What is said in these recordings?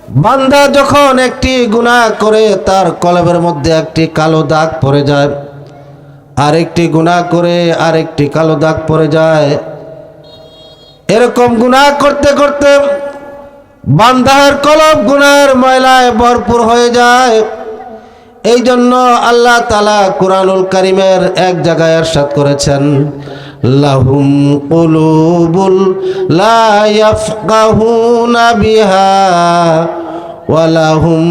বান্দা যখন একটি গুনাহ করে তার কলবের মধ্যে একটি কালো দাগ পড়ে যায়, আরেকটি গুনাহ করে আরেকটি কালো দাগ পড়ে যায়। এরকম গুনাহ করতে করতে বান্দার কলব গুনাহের ময়লায় ভরপুর হয়ে যায়। এই জন্য আল্লাহ তাআলা কুরআনুল কারীমের এক জায়গায় ইরশাদ করেছেন, লাহুম কুলুবুল লা ইয়াফকাহুনা বিহা ওয়া লাহুম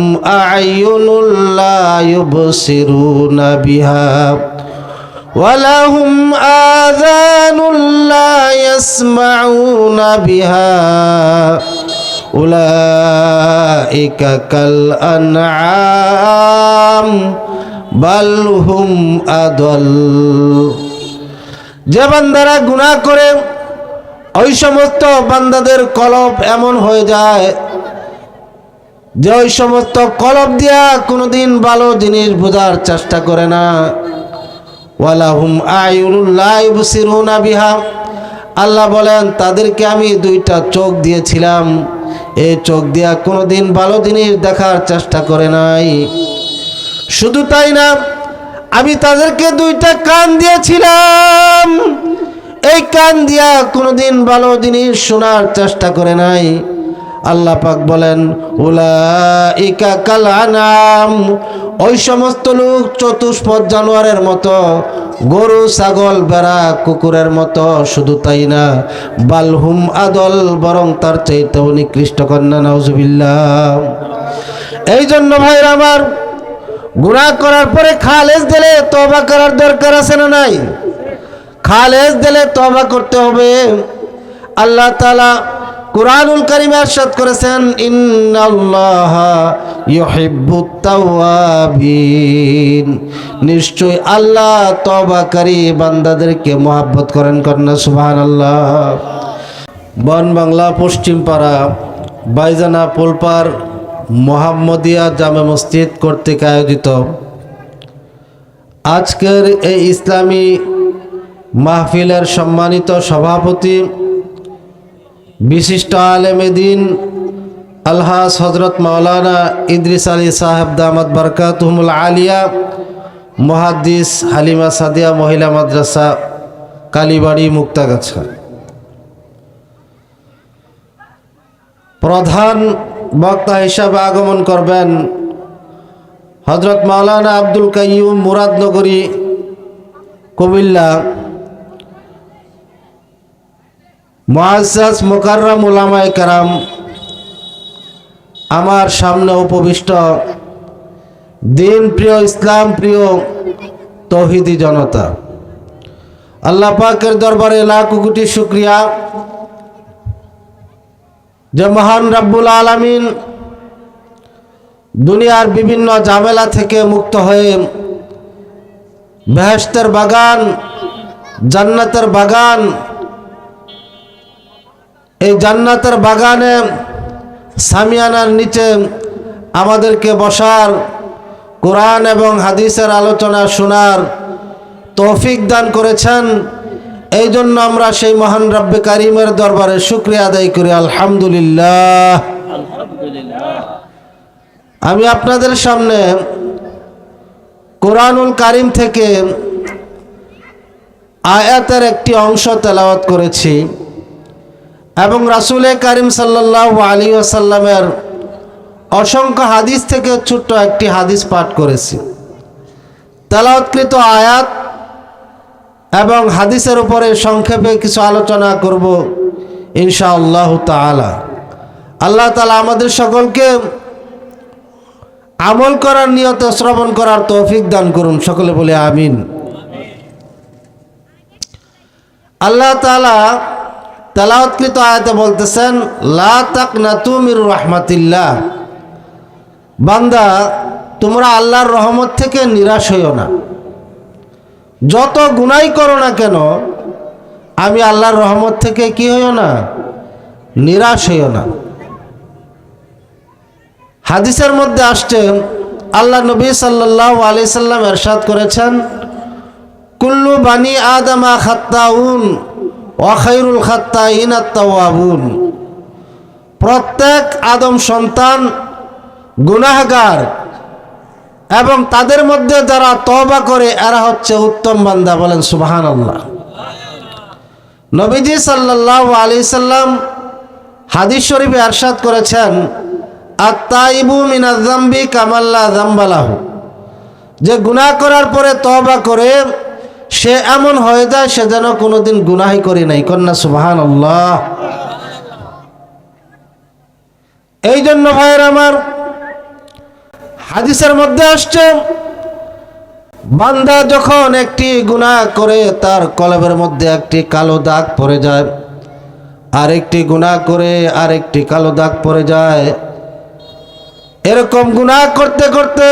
আ'য়ুনুল লা ইউবসিরুনা বিহা ওয়া লাহুম আযানুল লা ইয়াসমাউনা বিহা উলাইকা কাল আনআম বাল হুম আদল। যে বান্দারা গুনাহ করে ওই সমস্ত বান্দাদের কলব এমন হয়ে যায় যে ওই সমস্ত কলব দিয়া কোনোদিন ভালো জিনিস বোঝার চেষ্টা করে না। ওয়ালাহুম আয়ুনুল লা ইউবসিরুনা বিহা, আল্লাহ বলেন তাদেরকে আমি দুইটা চোখ দিয়েছিলাম, এই চোখ দিয়া কোনোদিন ভালো জিনিস দেখার চেষ্টা করে নাই। শুধু তাই না, আমি তাদেরকে দুইটা কান দিয়েছিলাম, এই কান দিয়া কোনোদিন ভালো জিনিস শোনার চেষ্টা করে নাই। আল্লাহ পাক বলেন উলাইকা কাল আনাম, ওই সমস্ত লোক চতুষ্পদ জানোয়ারের মতো, গরু ছাগল ভেড়া কুকুরের মতো। শুধু তাই না, বালহুম আদল, বরং তার চাইতেও নিকৃষ্ট কন্যা। নাউজুবিল্লাহ। এই জন্য ভাইরা আমার, গুনাহ করার পরে খালেস দিলে তওবা করার দরকার আছে না নাই? খালেস দিলে তওবা করতে হবে। আল্লাহ তাআলা কুরআনুল কারীমে ইরশাদ করেছেন, ইন্নাল্লাহা ইউহিব্বুত তাওয়াবিন, নিশ্চয় আল্লাহ তওবাকারী বান্দাদেরকে মহব্বত করেন। কন্যা সুবহানাল্লাহ। বন বাংলা পশ্চিম পাড়া বাইজানা পোলপার মোহাম্মদিয়া জামে মসজিদ কর্তৃক আয়োজিত আজকের এই ইসলামী মাহফিলের সম্মানিত সভাপতি বিশিষ্ট আলেমে দ্বীন আলহাজ হযরত মাওলানা ইদ্রিস আলী সাহেব দামাত বারকাতুহুমুল আলিয়া, মুহাদ্দিস হালিমা সাদিয়া মহিলা মাদ্রাসা কালীবাড়ি মুক্তাগাছা, প্রধান বক্তা হিসাবে আগমন করবেন হযরত মাওলানা আব্দুল কাইয়ুম মুরাদনগরী কুমিল্লা, মুআজ্জাজ মুকাররম উলামায়ে কেরাম, আমার সামনে উপবিষ্ট দিন প্রিয় ইসলাম প্রিয় তৌহিদি জনতা, আল্লাহ পাকের দরবারে লাখ কোটি শুকরিয়া যে মহান রব্বুল আলামিন দুনিয়ার বিভিন্ন ঝামেলা থেকে মুক্ত হয়ে বেহেশতের বাগান, জান্নাতের বাগান, এই জান্নাতের বাগানে সামিয়ানার নিচে আমাদেরকে বসার, কোরআন এবং হাদিসের আলোচনা শোনার তৌফিক দান করেছেন। এই জন্য আমরা সেই মহান রব্বে কারিমের দরবারে শুকরিয়া আদায় করি। আলহামদুলিল্লাহ। আমি আপনাদের সামনে কোরআনুল কারীম থেকে আয়াতের একটি অংশ তেলাওয়াত করেছি এবং রাসূলে কারীম সাল্লাল্লাহু আলাইহি ওয়াসাল্লামের অসংখ্য হাদিস থেকে ছোট্ট একটি হাদিস পাঠ করেছি। তেলাওয়াতকৃত আয়াত এবং হাদিসের উপরে সংক্ষেপে কিছু আলোচনা করব ইনশাআল্লাহ তাআলা। আল্লাহ তাআলা আমাদের সকলকে আমল করার নিয়তে শ্রবণ করার তৌফিক দান করুন। সকলে বলে আমিন। আল্লাহ তাআলা তেলাওয়াতকৃত আয়াতে বলতেছেন, লা তাকনাতু মির রাহমাতিল্লাহ, বান্দা তোমরা আল্লাহর রহমত থেকে নিরাশ হইও না। যত গুনাহ করো না কেন, আমি আল্লাহর রহমত থেকে কি হইও না, নিরাশ হইও না। হাদিসের মধ্যে আসছে, আল্লাহ নবী সাল্লাল্লাহু আলাইহি সাল্লাম ইরশাদ করেছেন, কুল্লু বানি আদমা খাত্তাউন ওয়া খায়রুল খাত্তাইন আত-তাওয়াবুন, প্রত্যেক আদম সন্তান গুনাহগার, এবং তাদের মধ্যে যারা তওবা করে এরা হচ্ছে উত্তম বান্দা। বলেন সুবহানাল্লাহ। নবীজি সাল্লাল্লাহু আলাইহি সাল্লাম হাদিস শরীফে ইরশাদ করেছেন, আত-তাইবু মিনাজ যামবি কামান লা যামবা লাহু, যে গুনাহ করার পরে তওবা করে সে এমন হয়ে যায় সে যেন কোনোদিন গুনাহই করে নাই। কন্যা সুবহানাল্লাহ। এই জন্য ভাইয়ের আমার, হাদিসের মধ্যে আসছে বান্দা যখন একটি গুনাহ করে তার কলবের মধ্যে একটি কালো দাগ পড়ে যায়, আরেকটি গুনাহ করে আরেকটি কালো দাগ পড়ে যায়, এরকম গুনাহ করতে করতে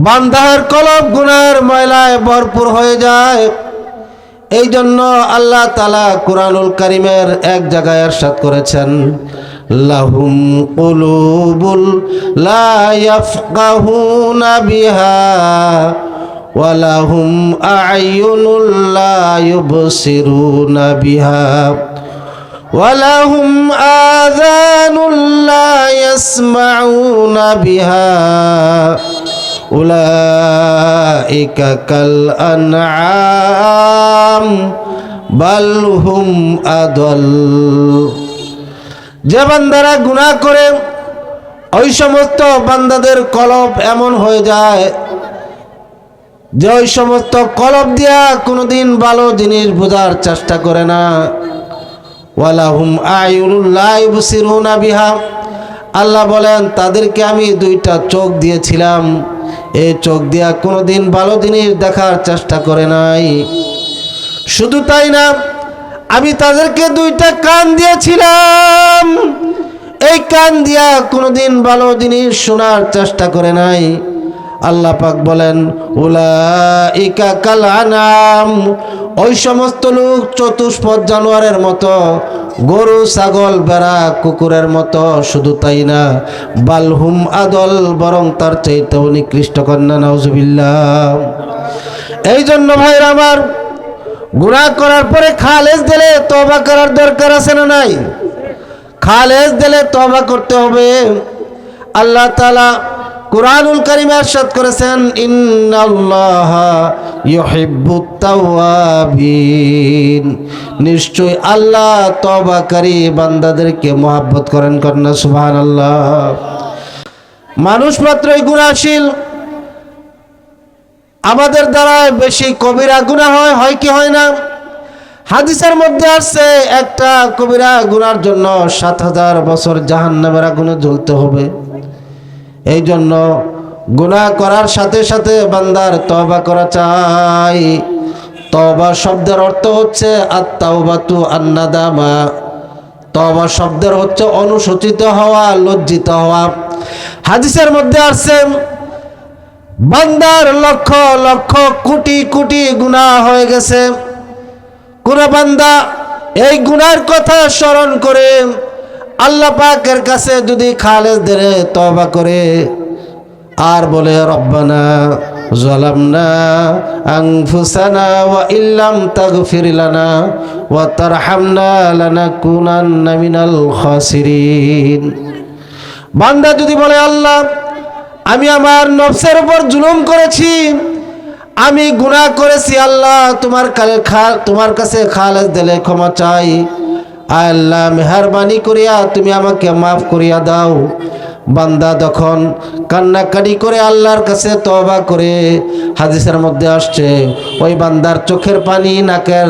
বান্দার কলব গুনাহের ময়লায় ভরপুর হয়ে যায়। এই জন্য আল্লাহ তাআলা কুরআনুল কারীমের এক জায়গায় ইরশাদ করেছেন, লাহুম কুলুবুল লা ইয়াফকাহুনা বিহা ওয়া লাহুম আ'য়ুনুল লা ইউবসিরুনা বিহা ওয়া লাহুম আযানুল লা ইয়াসমাউনা বিহা উলাইকা কাল আনআম বাল হুম আদল। যে বান্দারা গুনাহ করে ওই সমস্ত বান্দাদের কলব এমন হয়ে যায় যে ওই সমস্ত কলব দিয়া কোনোদিন ভালো জিনিস বোঝার চেষ্টা করে না। ওয়ালাহুম আয়ুনুল লা ইউবসিরুনা বিহা, আল্লাহ বলেন তাদেরকে আমি দুইটা চোখ দিয়েছিলাম, এই চোখ দিয়া কোনোদিন ভালো জিনিস দেখার চেষ্টা করে নাই। শুধু তাই না, আমি তাদেরকে দুইটা কান দিয়েছিলাম, এই কান দিয়া কোনোদিন ভালো জিনিস শোনার চেষ্টা করে নাই। আল্লাহ পাক বলেন, উলাইকা কাল আনাম, ওই সমস্ত লোক চতুষ্পদ জানোয়ারের মতো, গরু ছাগল ভেড়া কুকুরের মতো। শুধু তাই না, বালহুম আদল, বরং তার চাইতেও নিকৃষ্ট। কন্যা নাউজুবিল্লাহ। এই জন্য ভাইরা আমার, গুনাহ করার পরে খালেস দিলে তওবা করার দরকার আছে না নাই? খালেস দিলে তওবা করতে হবে। আল্লাহ তাআলা কুরআনুল কারীমে ইরশাদ করেছেন, ইন্নাল্লাহা ইউহিব্বুত তাওয়াবিন, নিশ্চয় আল্লাহ তওবাকারী বান্দাদেরকে মহব্বত করেন। কন্যা সুবহানাল্লাহ। মানুষ মাত্রই গুনাহশীল। আমাদের দ্বারা বেশি কবিরা গুনাহ হয় কি হয় না? হাদিসের মধ্যে আছে একটা কবিরা গুনার জন্য ৭,০০০ বছর জাহান্নামের আগুনে জ্বলতে হবে। এই জন্য গুনাহ করার সাথে সাথে বান্দার তওবা করা চাই। তওবা শব্দের অর্থ হচ্ছে আত-তাওবাতু আন-নাদামা। তওবা শব্দের হচ্ছে অনুশোচিত হওয়া, লজ্জিত হওয়া। হাদিসের মধ্যে আছে বান্দার লক্ষ লক্ষ কোটি কোটি গুনাহ হয়ে গেছে, কোন বান্দা এই গুনার কথা স্মরণ করে আল্লাহ পাকের কাছে যদি খালেস দিলে তওবা করে আর বলে, রব্বানা যালামনা আনফুসানা ওয়া ইল্লাম তাগফির লানা ওয়া তারহামনা লানাকুনান্না মিনাল খাসিরিন, বান্দা যদি বলে, আল্লাহ আমি আমার নফসের উপর জুলুম করেছি, আমি গুনাহ করেছি, আল্লাহ তোমার কাছে খালেস দিলে ক্ষমা চাই, আল্লাহ মেহেরবানি করিয়া তুমি আমাকে মাফ করিয়া দাও। বান্দা তখন কান্নাকাটি করে আল্লাহর কাছে তওবা করে, হাদিসের মধ্যে আসছে ওই বান্দার চোখের পানি নাকের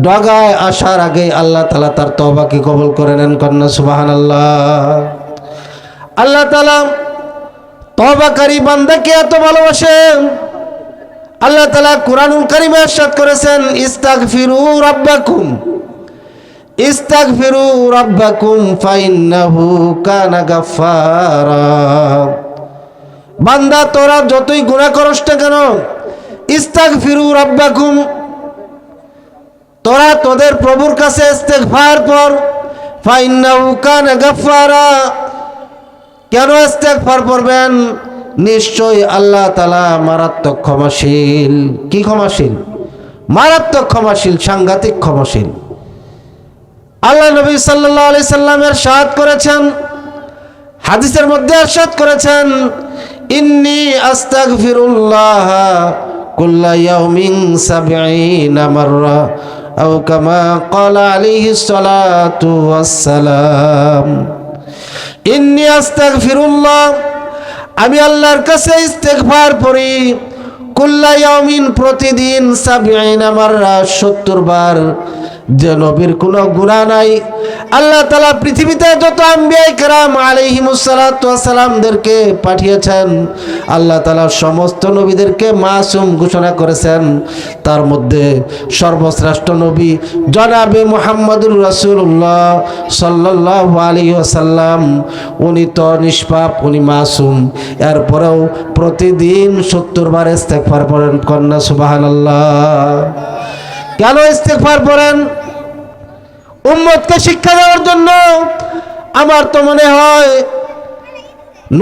ডগায় আসার আগে আল্লাহ তাআলা তার তওবাকে কবুল করে নেন। কন্যা সুবহানাল্লাহ। আল্লাহ তাআলা তওবাকারী বান্দাকে এত ভালোবাসেন। আল্লাহ তাআলা কুরআনুল কারীমে ইরশাদ করেছেন, ইস্তাগফিরু রাব্বাকুম ফাইন্নাহু কানা গাফফারা। বান্দা তোরা যতই গুনাহ করস না কেন, ইস্তাগফিরু রাব্বাকুম, তোরা তোদের প্রভুর কাছে ইস্তেগফার কর। ফাইন্নাহু কানা গাফফারা, কেন ইস্তেগফার করবেন? নিশ্চয় আল্লাহ তাআলা মারাত্মক ক্ষমাশীল। কি ক্ষমাশীল? মারাত্মক ক্ষমাশীল, সাংঘাতিক ক্ষমাশীল। আল্লাহ নবী সাল্লাল্লাহু আলাইহি সাল্লামের ইরশাদ করেছেন হাদিসের মধ্যে ইরশাদ করেছেন, ইন্নী আস্তাগফিরুল্লাহ কুল্লা ইয়াউমিন ৭০ মাররা আও কামা ক্বালা আলাইহিস সালাতু ওয়াস সালাম। ইন্নী আস্তাগফিরুল্লাহ, আমি আল্লাহর কাছে ইস্তেগফার করি, কুল্লা ইয়াউমিন, প্রতিদিন, ৭০ মাররা, ৭০ বার। যে নবীর কোনো গুনাহ নাই, আল্লাহ তাআলা পৃথিবীতে যত আম্বিয়া কেরাম আলাইহিমুস সালাতু ওয়াস সালামদেরকে পাঠিয়েছেন, আল্লাহ তাআলা সমস্ত নবীদেরকে মাসুম ঘোষণা করেছেন। তার মধ্যে সর্বশ্রেষ্ঠ নবী জনাবে মুহাম্মদুর রাসূলুল্লাহ সাল্লাল্লাহু আলাইহি ওয়াসাল্লাম, উনি তো নিষ্পাপ, উনি মাসুম। এরপরেও প্রতিদিন ৭০ বার ইস্তেগফার পড়েন। কন্যা সুবহানাল্লাহ। কেন ইস্তেগফার পড়েন? উম্মতকে শিক্ষা দেওয়ার জন্য। আমার তো মনে হয়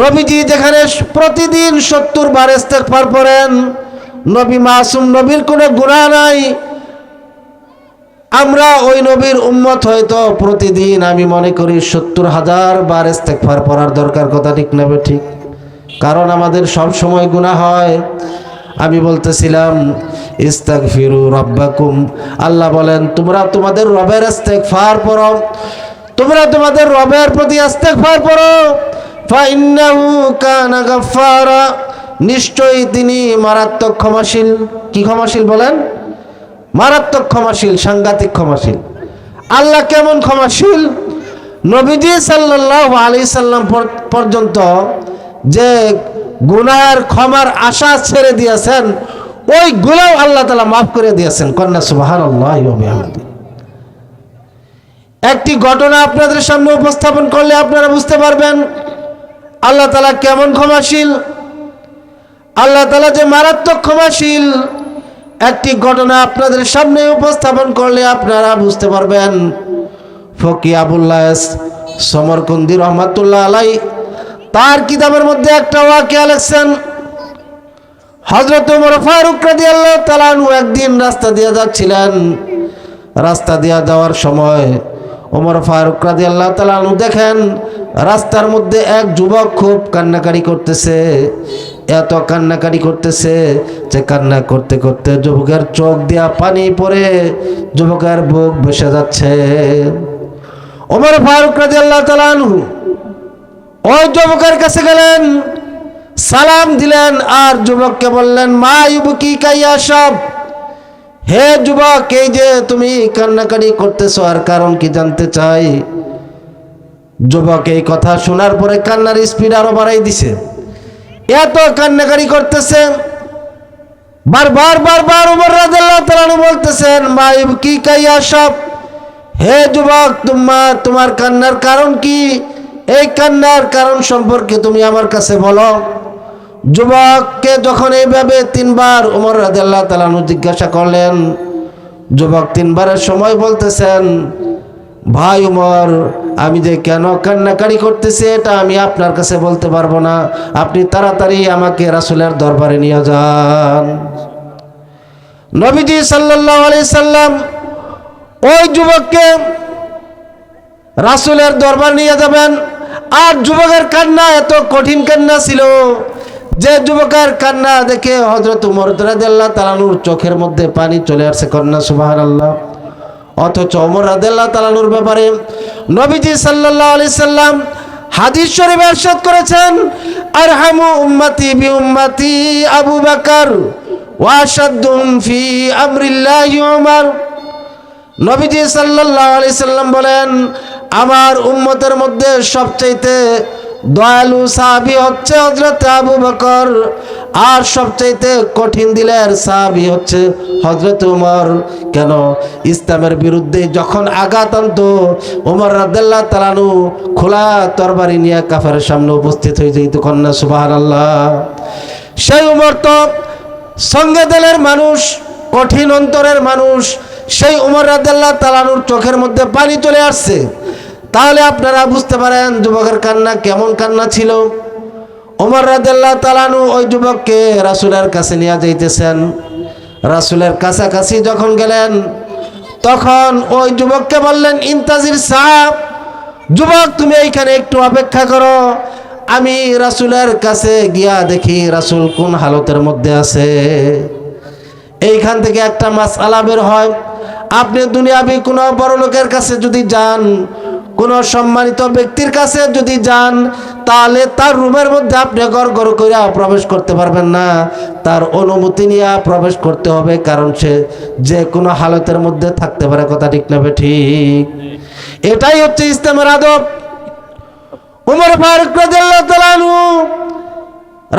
নবীজি যেখানে প্রতিদিন ৭০ বার ইস্তেগফার পড়েন, নবী মাসুম, নবীর কোনো গুনাহ নাই, আমরা ওই নবীর উম্মত হয়তো প্রতিদিন আমি মনে করি ৭০,০০০ বার ইস্তেগফার পড়ার দরকার। কথা ঠিক না ঠিক? কারণ আমাদের সব সময় গুনাহ হয়। আমি বলতেছিলাম ইস্তাগফিরু রাব্বাকুম, আল্লাহ বলেন তোমরা তোমাদের রবের ইস্তেগফার পড়ো, তোমরা তোমাদের রবের প্রতি ইস্তেগফার পড়ো। ফাইন্নাহু কানা গাফফারা, নিশ্চয়ই তিনি মারাত্মক ক্ষমাশীল। কি ক্ষমাশীল বলেন? মারাত্মক ক্ষমাশীল, সাংঘাতিক ক্ষমাশীল। আল্লাহ কেমন ক্ষমাশীল? নবীজি সাল্লাল্লাহু আলাইহি সাল্লাম পর্যন্ত যে গুনাহের ক্ষমার আশা ছেড়ে দিয়েছেন, ওই গুনাহ আল্লাহ তাআলা মাফ করে দিয়েছেন। কন্যা সুবহানাল্লাহি ওয়া বিহামদিহি। একটি ঘটনা আপনাদের সামনে উপস্থাপন করলে আপনারা বুঝতে পারবেন আল্লাহ তাআলা কেমন ক্ষমাশীল, আল্লাহ তাআলা যে মারাত্মক ক্ষমাশীল। একটি ঘটনা আপনাদের সামনে উপস্থাপন করলে আপনারা বুঝতে পারবেন। ফকি আবুল্লাহ সমরকন্দি রহমাতুল্লাহ আলাইহি তার কিতাবের মধ্যে একটা ওয়াকিয়া লিখছেন। হযরত ওমর ফারুক রাদিয়াল্লাহু তাআলা আনহু একদিন রাস্তা দিয়ে যাচ্ছিলেন। রাস্তা দিয়ে যাওয়ার সময় ওমর ফারুক রাদিয়াল্লাহু তাআলা আনহু দেখেন রাস্তার মধ্যে এক যুবক খুব কান্নাকারি করতেছে। এত কান্নাকারি করতেছে যে কান্না করতে করতে যুবকের চোখ দিয়া পানি পড়ে যুবকের বুক ভেসে যাচ্ছে। ওমর ফারুক রাদিয়াল্লাহু তাআলা আনহু ওই যুবকের কাছে গেলেন, সালাম দিলেন, আর যুবককে বললেন, মা ইউবকিকা ইয়া শাব, হে যুবক, এই যে তুমি কান্নাকারি করতেছো আর কারণ কি জানতে চাই। যুবক এই কথা শোনার পরে কান্নার স্পিড আরো বাড়াই দিছে। এত কান্নাকারি করতেছে, বারবার বারবার ওমর রাদিয়াল্লাহু তাআলা আনহু বলতেছেন, মা ইউবকিকা ইয়া শাব, হে যুবক, তোমার কান্নার কারণ কি? এই কান্নার কারণ সম্পর্কে তুমি আমার কাছে বলো। যুবককে যখন এইভাবে ৩ বার ওমর রাদিয়াল্লাহু তাআলা আনহু জিজ্ঞাসা করলেন, যুবক ৩ বারের সময় বলতেছেন, ভাই ওমর, আমি যে কেন কান্নাকারি করতেছি এটা আমি আপনার কাছে বলতে পারবো না, আপনি তাড়াতাড়ি আমাকে রাসূলের দরবারে নিয়ে যান। নবীজি সাল্লাল্লাহু আলাইহি সাল্লাম ওই যুবককে রাসূলের দরবার নিয়ে যাবেন। আর যুবকের কান্না এত কঠিন কান্না ছিল যে যুবকের কান্না দেখে হযরত ওমর রাদিয়াল্লাহু তাআলা আনহুর চোখের মধ্যে পানি চলে আসছে। কন্যা সুবহানাল্লাহ। অথচ ওমর রাদিয়াল্লাহু তাআলা আনহুর ব্যাপারে নবীজি সাল্লাল্লাহু আলাইহি সাল্লাম হাদিস শরীফে ইরশাদ করেছেন, আরহামু উম্মতি বি উম্মতি আবু বকর ওয়া আশাদ্দুহুম ফি আমরিল্লাহি ওমর। নবীজি সাল্লাল্লাহু আলাইহি সাল্লাম বলেন, আমার উম্মতের মধ্যে সবচাইতে দয়ালু সাহাবী হচ্ছে হযরত আবু বকর, আর সবচাইতে কঠিন দিলের সাহাবী হচ্ছে হযরত ওমর। কেন? ইসলামের বিরুদ্ধে যখন আঘাত আনতো ওমর রাদিয়াল্লাহু তাআলা আনহু খোলা তরবারি নিয়ে কাফেরের সামনে উপস্থিত হয়ে যেত। কন্যা সুবহানাল্লাহ। সেই ওমর তো সঙ্গে দিলের মানুষ, কঠিন অন্তরের মানুষ। সেই ওমর রাদিয়াল্লাহু তাআলা আনহুর চোখের মধ্যে পানি চলে আসছে। তাহলে আপনারা বুঝতে পারেন যুবকের কান্না কেমন কান্না ছিল। ওমর রাদিয়াল্লাহু তাআলা আনহু ওই যুবককে রাসূলের কাছে নিয়ে যাইতেছেন। রাসূলের কাছাকাছি যখন গেলেন তখন ওই যুবককে বললেন, ইন্তাজির সাহাব, যুবক তুমি এইখানে একটু অপেক্ষা করো, আমি রাসূলের কাছে গিয়া দেখি রাসূল কোন হালতের মধ্যে আছে। এইখান থেকে একটা মাসআলা বের হয়, আপনি দুনিয়াবি কোনো বড় লোকের কাছে যদি যান, কোনো সম্মানিত ব্যক্তির কাছে যদি যান, তাহলে তার রুমের মধ্যে আপনি গড় গড় কইরা প্রবেশ করতে পারবেন না, তার অনুমতি নিয়ে প্রবেশ করতে হবে, কারণ সে যে কোনো হালতের মধ্যে থাকতে পারে। কথা ঠিক না ঠিক? এটাই হচ্ছে ইসলামের আদব। উমর ফারুক রাদিয়াল্লাহু তাআলা আনহু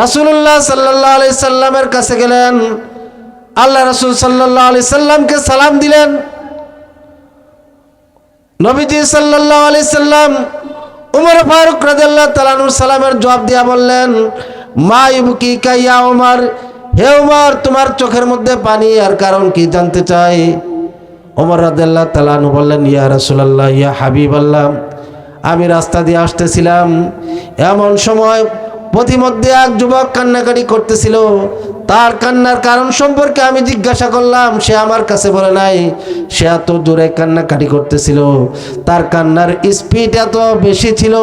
রাসূলুল্লাহ সাল্লাল্লাহু আলাইহি সাল্লামের কাছে গেলেন, আল্লাহ রাসূল সাল্লাল্লাহু আলাইহি সাল্লামকে সালাম দিলেন। নবীজি সাল্লাল্লাহু আলাইহি সাল্লাম উমর ফারুক রাদিয়াল্লাহু তাআলা আনহুর সালামের জবাব দিয়া বললেন, মা ইবকিকা ইয়া উমর, হে উমর তোমার চোখের মধ্যে পানি আর কারণ কি জানতে চাই? উমর রাদিয়াল্লাহু তাআলা আনহু বললেন, ইয়া রাসূলুল্লাহ, ইয়া হাবিবাল্লাহ, আমি রাস্তা দিয়ে আসতেছিলাম, এমন সময় পথিমধ্যে এক যুবক কান্নাকাটি করতেছিল। তার কান্নার কারণ সম্পর্কে আমি জিজ্ঞাসা করলাম, সে আমার কাছে বলে নাই। সে এত জোরে কান্নাকাটি করতেছিল, তার কান্নার স্পিড এত বেশি ছিল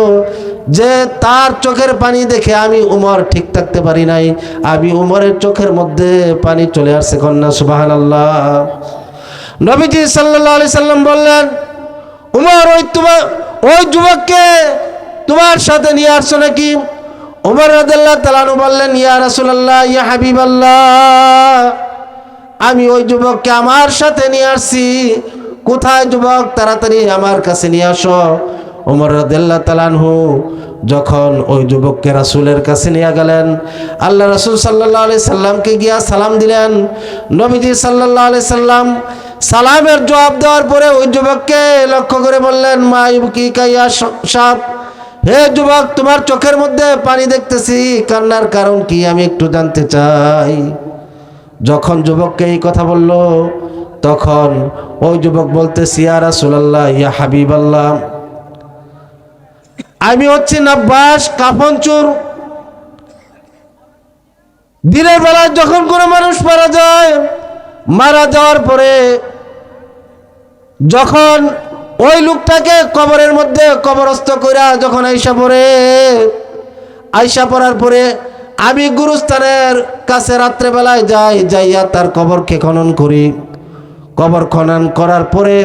যে তার চোখের পানি দেখে আমি উমর ঠিক থাকতে পারি নাই। আমি উমরের চোখের মধ্যে পানি চলে আসছে। কন্যা সুবহানাল্লাহ। নবীজি সাল্লাল্লাহু আলাইহি সাল্লাম বললেন, উমর ওই যুবককে তোমার সাথে নিয়ে আসছো নাকি? উমর রাদিয়াল্লাহু তাআলা আনহু বললেন, ইয়া রাসূলুল্লাহ, ইয়া হাবিবাল্লাহ, আমি ওই যুবককে আমার সাথে নিয়ে আসছি। কোথায় যুবক? তাড়াতাড়ি আমার কাছে নিয়ে আসো। উমর রাদিয়াল্লাহু তাআলা আনহু যখন ওই যুবককে রাসূলের কাছে নিয়ে গেলেন, আল্লাহ রাসূল সাল্লাল্লাহু আলাইহি সাল্লামকে গিয়া সালাম দিলেন। নবীজি সাল্লাল্লাহু আলাইহি সাল্লাম সালামের জবাব দেওয়ার পরে ওই যুবককে লক্ষ্য করে বললেন, মা ইবকিকা ইয়া শাব, হে যুবক তোমার চোখের মধ্যে পানি দেখতেছি, কান্নার কারণ কি আমি একটু জানতে চাই। যখন যুবককে এই কথা বলল, তখন ওই যুবক বলতেছি, ইয়া রাসূলুল্লাহ, ইয়া হাবিবাল্লাহ, আমি হচ্ছি নাব্বাস, কাফন চোর। দিনের বেলায় যখন কোনো মানুষ মারা যায়, মারা যাওয়ার পরে যখন ওই লোকটাকে কবরের মধ্যে কবরস্থ কইরা যখন আইসা পড়ার পরে আমি গুরুস্থানের কাছে রাত্রেবেলায় যাইয়া তার কবরকে খনন করি। কবর খনন করার পরে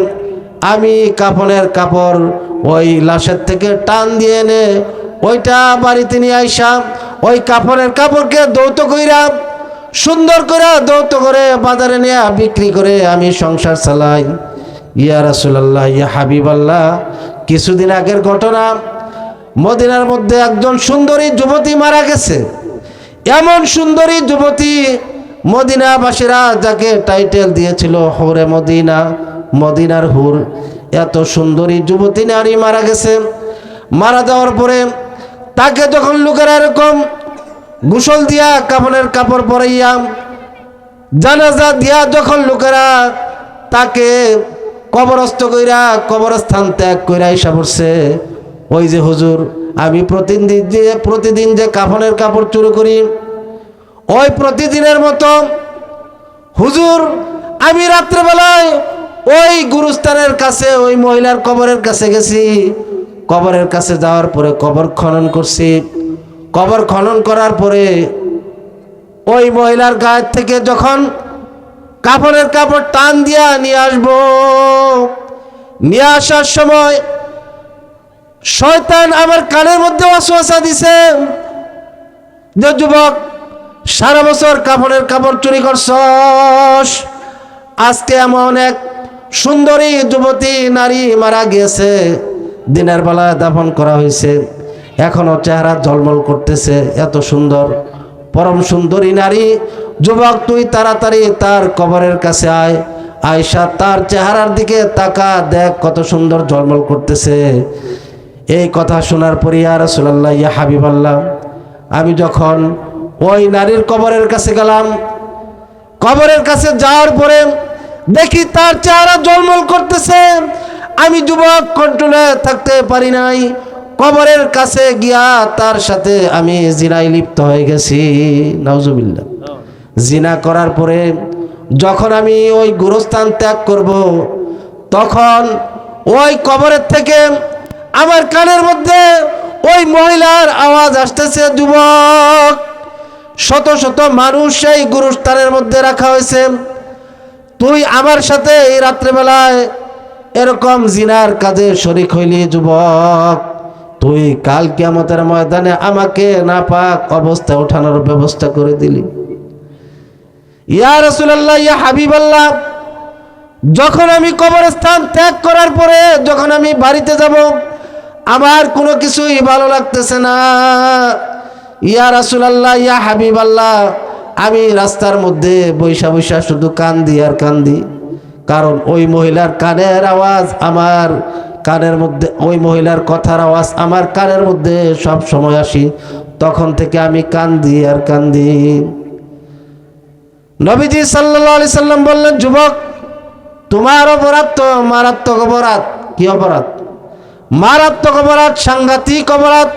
আমি কাফনের কাপড় ওই লাশের থেকে টান দিয়ে এনে ওইটা বাড়িতে নিয়ে আইসা ওই কাফনের কাপড়কে দৌত কইরা সুন্দর করে দৌত করে বাজারে নিয়ে বিক্রি করে আমি সংসার চালাই। ইয়া রাসূলুল্লাহ, ইয়া হাবিবাল্লাহ, কিছুদিন আগের ঘটনা, মদিনার মধ্যে একজন সুন্দরী যুবতী মারা গেছে। এমন সুন্দরী যুবতী, মদিনাবাসীরা যাকে টাইটেল দিয়েছিল হুরে মদিনা, মদিনার হুর, এত সুন্দরী যুবতী নারী মারা গেছে। মারা যাওয়ার পরে তাকে যখন লোকেরা এরকম গোসল দিয়া কাফনের কাপড় পরাইয়া জানাজা দিয়া যখন লোকেরা তাকে কবরস্থ কইরা কবরস্থান ত্যাগ কইরা এসে পড়ছে, ওই যে হুজুর আমি প্রতিদিন যে কাফনের কাপড় চুরি করি, ওই প্রতিদিনের মতো হুজুর আমি রাত্রেবেলায় ওই গুরুস্থানের কাছে ওই মহিলার কবরের কাছে গেছি। কবরের কাছে যাওয়ার পরে কবর খনন করছি। কবর খনন করার পরে ওই মহিলার গায়ের থেকে যখন কাফনের কাপড় টান দিয়া নিয়ে আসবো, নিয়ে আসার সময় শয়তান আমার কানের মধ্যে ওয়াসওয়াসা দিছে যে যুবক সারা বছর কাফনের কাপড় চুরি করছস, আজকে এমন এক সুন্দরী যুবতী নারী মারা গিয়েছে, দিনের বেলা দাফন করা হয়েছে, এখনো চেহারা ঝলমল করতেছে, এত সুন্দর পরম সুন্দরী নারী, যুবক তুই তাড়াতাড়ি তার কবরের কাছে আয়, আয়সা তার চেহারার দিকে তাকা, দেখ কত সুন্দর ঝলমল করতেছে। এই কথা শোনার পরে ইয়া রাসূলুল্লাহ, ইয়া হাবিবাল্লাহ, আমি যখন ওই নারীর কবরের কাছে গেলাম, কবরের কাছে যাওয়ার পরে দেখি তার চেহারা ঝলমল করতেছে। আমি যুবক কন্ট্রোলে থাকতে পারি নাই, কবরের কাছে গিয়া তার সাথে আমি জিনায় লিপ্ত হয়ে গেছি। নাউজুবিল্লাহ। জিনা করার পরে যখন আমি ওই গুরুস্থান ত্যাগ করব, তখন ওই কবরের থেকে আমার কানের মধ্যে ওই মহিলার আওয়াজ আসতেছে, যুবক, শত শত মানুষ সেই গুরুস্থানের মধ্যে রাখা হয়েছে, তুই আমার সাথে এই রাত্রেবেলায় এরকম জিনার কাজে শরীক হইলি, যুবক, তুই কাল কিয়ামতের ময়দানে আমাকে নাপাক অবস্থায় ওঠানোর ব্যবস্থা করে দিলি। ইয়া রাসূলুল্লাহ, ইয়া হাবিবাল্লাহ, যখন আমি কবরস্থান ত্যাগ করার পরে যখন আমি বাড়িতে যাব, আমার কোনো কিছুই ভালো লাগতেছে না। ইয়া রাসূলুল্লাহ, ইয়া হাবিবাল্লাহ, আমি রাস্তার মধ্যে বৈশা বৈশা শুধু কান্দি আর কান্দি, কারণ ওই মহিলার কানের আওয়াজ আমার কানের মধ্যে, ওই মহিলার কথার আওয়াজ আমার কানের মধ্যে সব সময় আসি, তখন থেকে আমি কান্দি আর কান্দি। নবীজি সাল্লাল্লাহু আলাইহি সাল্লাম বললেন, যুবক, তোমার অপরাধ তো মারাত্মক অপরাধ। কি অপরাধ? মারাত্মক অপরাধ, সাংঘাতিক অপরাধ।